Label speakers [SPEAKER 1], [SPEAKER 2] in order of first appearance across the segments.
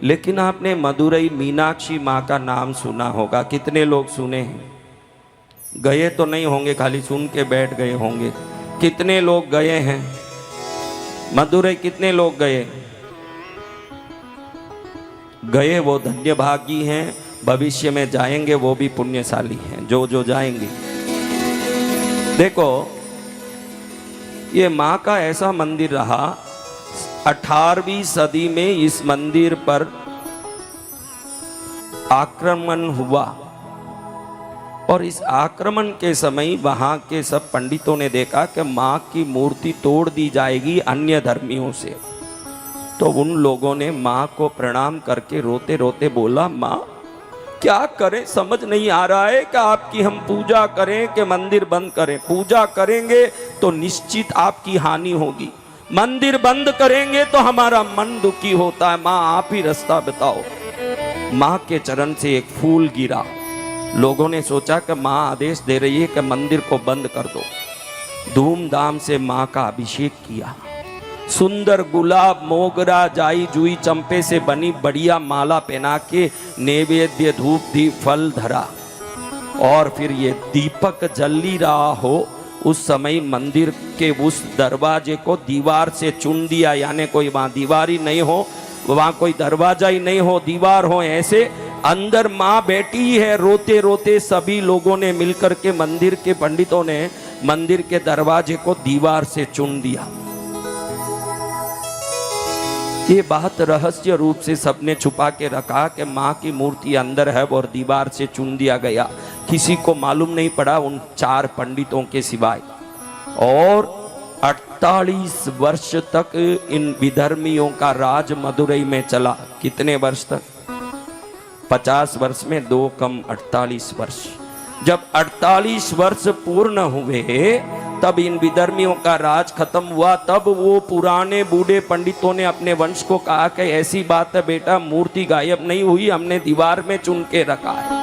[SPEAKER 1] लेकिन आपने मदुरई मीनाक्षी माँ का नाम सुना होगा, कितने लोग सुने हैं? गए तो नहीं होंगे, खाली सुन के बैठ गए होंगे। कितने लोग गए हैं मदुरई? कितने लोग गए? गए वो धन्य भागी हैं, भविष्य में जाएंगे वो भी पुण्यशाली हैं, जो जाएंगे। देखो ये माँ का ऐसा मंदिर रहा, 18वीं सदी में इस मंदिर पर आक्रमण हुआ और इस आक्रमण के समय वहां के सब पंडितों ने देखा कि माँ की मूर्ति तोड़ दी जाएगी अन्य धर्मियों से। तो उन लोगों ने माँ को प्रणाम करके रोते रोते बोला, माँ क्या करें, समझ नहीं आ रहा है कि आपकी हम पूजा करें कि मंदिर बंद करें। पूजा करेंगे तो निश्चित आपकी हानि होगी, मंदिर बंद करेंगे तो हमारा मन दुखी होता है। माँ आप ही रास्ता बताओ। माँ के चरण से एक फूल गिरा। लोगों ने सोचा कि माँ आदेश दे रही है कि मंदिर को बंद कर दो। धूमधाम से माँ का अभिषेक किया। सुंदर गुलाब, मोगरा, जाई जुई, चंपे से बनी बढ़िया माला पहना के नैवेद्य धूप दीप फल धरा और फिर ये दीपक जल ही रहा हो उस समय मंदिर के उस दरवाजे को दीवार से चुन दिया। यानी कोई वहां दीवार ही नहीं हो, वहां कोई दरवाजा ही नहीं हो, दीवार हो, ऐसे अंदर माँ बैठी है। रोते रोते सभी लोगों ने मिलकर के, मंदिर के पंडितों ने मंदिर के दरवाजे को दीवार से चुन दिया। ये बात रहस्य रूप से सबने छुपा के रखा कि माँ की मूर्ति अंदर है और दीवार से चुन दिया गया। किसी को मालूम नहीं पड़ा उन 4 पंडितों के सिवाय। और 48 वर्ष तक इन विधर्मियों का राज मदुरई में चला। कितने वर्ष तक? 50 वर्ष में 2 कम 48 वर्ष। जब 48 वर्ष पूर्ण हुए तब इन विधर्मियों का राज खत्म हुआ। तब वो पुराने बूढ़े पंडितों ने अपने वंश को कहा कि ऐसी बात है बेटा, मूर्ति गायब नहीं हुई, हमने दीवार में चुन के रखा है।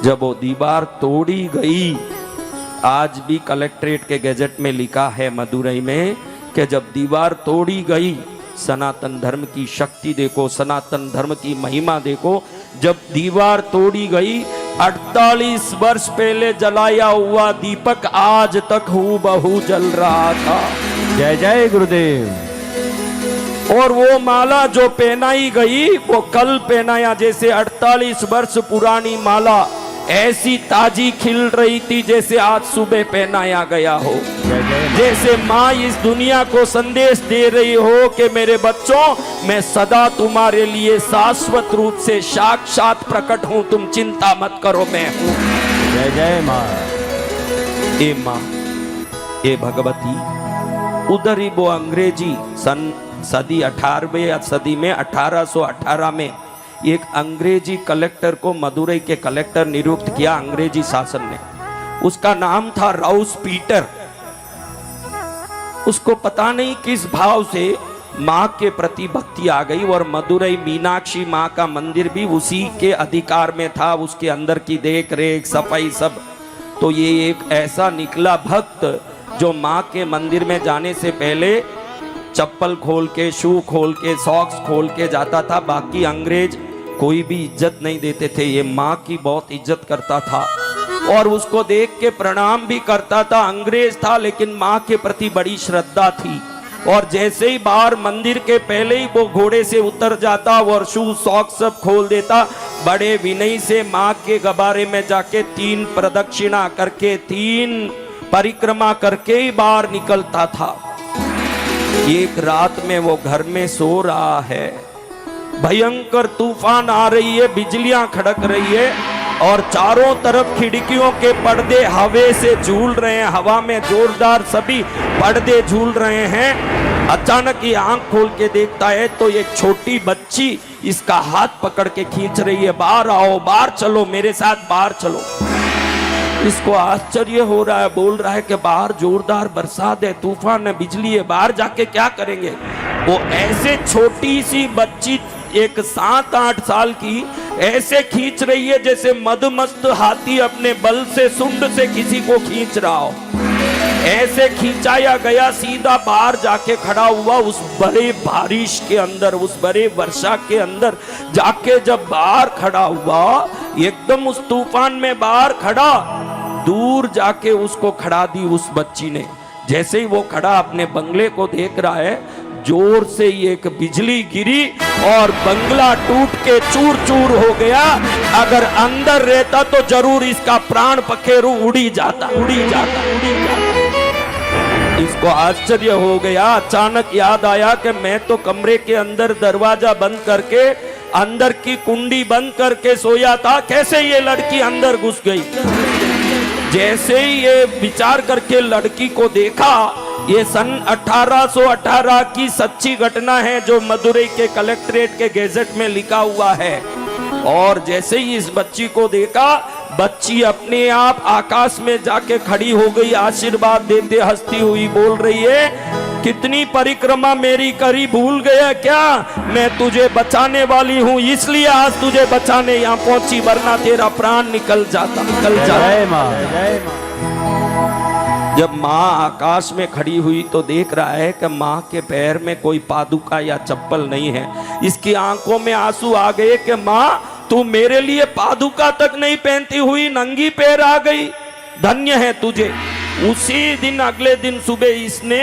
[SPEAKER 1] जब वो दीवार तोड़ी गई, आज भी कलेक्ट्रेट के गैजेट में लिखा है मदुरई में कि जब दीवार तोड़ी गई, सनातन धर्म की शक्ति देखो, सनातन धर्म की महिमा देखो। जब दीवार तोड़ी गई, 48 वर्ष पहले जलाया हुआ दीपक आज तक हूबहू जल रहा था।
[SPEAKER 2] जय जय गुरुदेव।
[SPEAKER 1] और वो माला जो पहनाई गई वो कल पहनाया, जैसे 48 वर्ष पुरानी माला ऐसी ताजी खिल रही थी जैसे आज सुबह पहनाया गया हो। जैसे माँ इस दुनिया को संदेश दे रही हो कि मेरे बच्चों, मैं सदा तुम्हारे लिए शाश्वत रूप से साक्षात प्रकट हूं, तुम चिंता मत करो, मैं हूं।
[SPEAKER 2] जय जय माँ।
[SPEAKER 1] ए माँ, ए भगवती, उधर ही वो अंग्रेजी सदी 18वीं सदी में 1818 में एक अंग्रेजी कलेक्टर को मदुरई के कलेक्टर नियुक्त किया अंग्रेजी शासन ने। उसका नाम था राउस पीटर। उसको पता नहीं किस भाव से माँ के प्रति भक्ति आ गई और मदुरई मीनाक्षी माँ का मंदिर भी उसी के अधिकार में था, उसके अंदर की देख रेख सफाई सब। तो ये एक ऐसा निकला भक्त जो माँ के मंदिर में जाने से पहले चप्पल खोल के, शू खोल के, सॉक्स खोल के जाता था। बाकी अंग्रेज कोई भी इज्जत नहीं देते थे। ये माँ की बहुत इज्जत करता था और उसको देख के प्रणाम भी करता था। अंग्रेज था लेकिन माँ के प्रति बड़ी श्रद्धा थी। और जैसे ही बाहर मंदिर के पहले ही वो घोड़े से उतर जाता और शू सॉक्स सब खोल देता, बड़े विनय से माँ के गबारे में जाके 3 प्रदक्षिणा करके, 3 परिक्रमा करके ही बाहर निकलता था। एक रात में वो घर में सो रहा है, भयंकर तूफान आ रही है, बिजलियां खड़क रही है और चारों तरफ खिड़कियों के पर्दे हवा से झूल रहे हैं। हवा में जोरदार सभी पर्दे झूल रहे हैं। अचानक ये आंख खोल के देखता है तो एक छोटी बच्ची इसका हाथ पकड़ के खींच रही है, बाहर आओ, बाहर चलो, मेरे साथ बाहर चलो। इसको आश्चर्य हो रहा है, बोल रहा है कि बाहर जोरदार बरसात है, तूफान है, बिजली है, बाहर जाके क्या करेंगे। वो ऐसे छोटी सी बच्ची, एक 7-8 साल की, ऐसे खींच रही है जैसे मदमस्त हाथी अपने बल से, सुंड से किसी को खींच रहा हो। ऐसे खींचाया गया, सीधा बाहर जाके खड़ा हुआ उस बड़े बारिश के अंदर, उस बड़े वर्षा के अंदर जाके जब बाहर खड़ा हुआ, एकदम उस तूफान में बाहर खड़ा, दूर जाके उसको खड़ा दी उस बच्ची ने। जैसे ही वो खड़ा अपने बंगले को देख रहा है, जोर से एक बिजली गिरी और बंगला टूट के चूर चूर हो गया। अगर अंदर रहता तो जरूर इसका प्राण पखेरु उड़ी जाता। इसको आश्चर्य हो गया। अचानक याद आया कि मैं तो कमरे के अंदर दरवाजा बंद करके, अंदर की कुंडी बंद करके सोया था, कैसे ये लड़की अंदर घुस गई। जैसे ही ये विचार करके लड़की को देखा, ये सन 1818 की सच्ची घटना है जो मदुरई के कलेक्ट्रेट के गेजेट में लिखा हुआ है। और जैसे ही इस बच्ची को देखा, बच्ची अपने आप आकाश में जाके खड़ी हो गई, आशीर्वाद देते हंसती हुई बोल रही है, कितनी परिक्रमा मेरी करी, भूल गया क्या? मैं तुझे बचाने वाली हूँ, इसलिए आज तुझे बचाने यहाँ पहुंची, वरना तेरा प्राण निकल जाता।
[SPEAKER 2] जय माँ, जय माँ।
[SPEAKER 1] जब माँ आकाश में खड़ी हुई तो देख रहा है कि माँ के पैर में कोई पादुका या चप्पल नहीं है। इसकी आंखों में आंसू आ गए कि माँ, तू मेरे लिए पादुका तक नहीं पहनती हुई नंगी पैर आ गई, धन्य है तुझे। उसी दिन अगले दिन सुबह इसने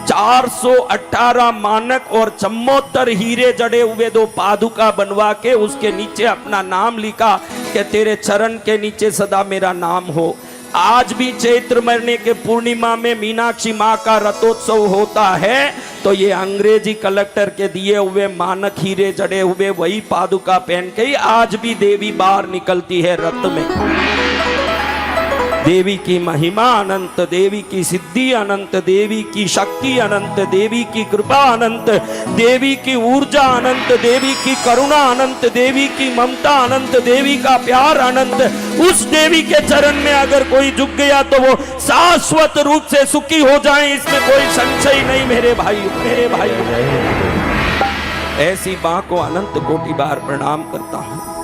[SPEAKER 1] 418 मानक और 74 हीरे जड़े हुए 2 पादुका बनवा के उसके नीचे अपना नाम लिखा कि तेरे चरण के नीचे सदा मेरा नाम हो। आज भी चैत्र महीने के पूर्णिमा में मीनाक्षी माँ का रथोत्सव होता है, तो ये अंग्रेजी कलेक्टर के दिए हुए मानक हीरे जड़े हुए वही पादुका पहन के आज भी देवी बाहर निकलती है रथ में। देवी की महिमा अनंत, देवी की सिद्धि अनंत, देवी की शक्ति अनंत, देवी की कृपा अनंत, देवी की ऊर्जा अनंत, देवी की करुणा अनंत, देवी की ममता अनंत, देवी का प्यार अनंत। उस देवी के चरण में अगर कोई झुक गया तो वो शाश्वत रूप से सुखी हो जाए, इसमें कोई संशय नहीं मेरे भाई, मेरे भाई। ऐसी मां को अनंत कोटि बार प्रणाम करता हूं।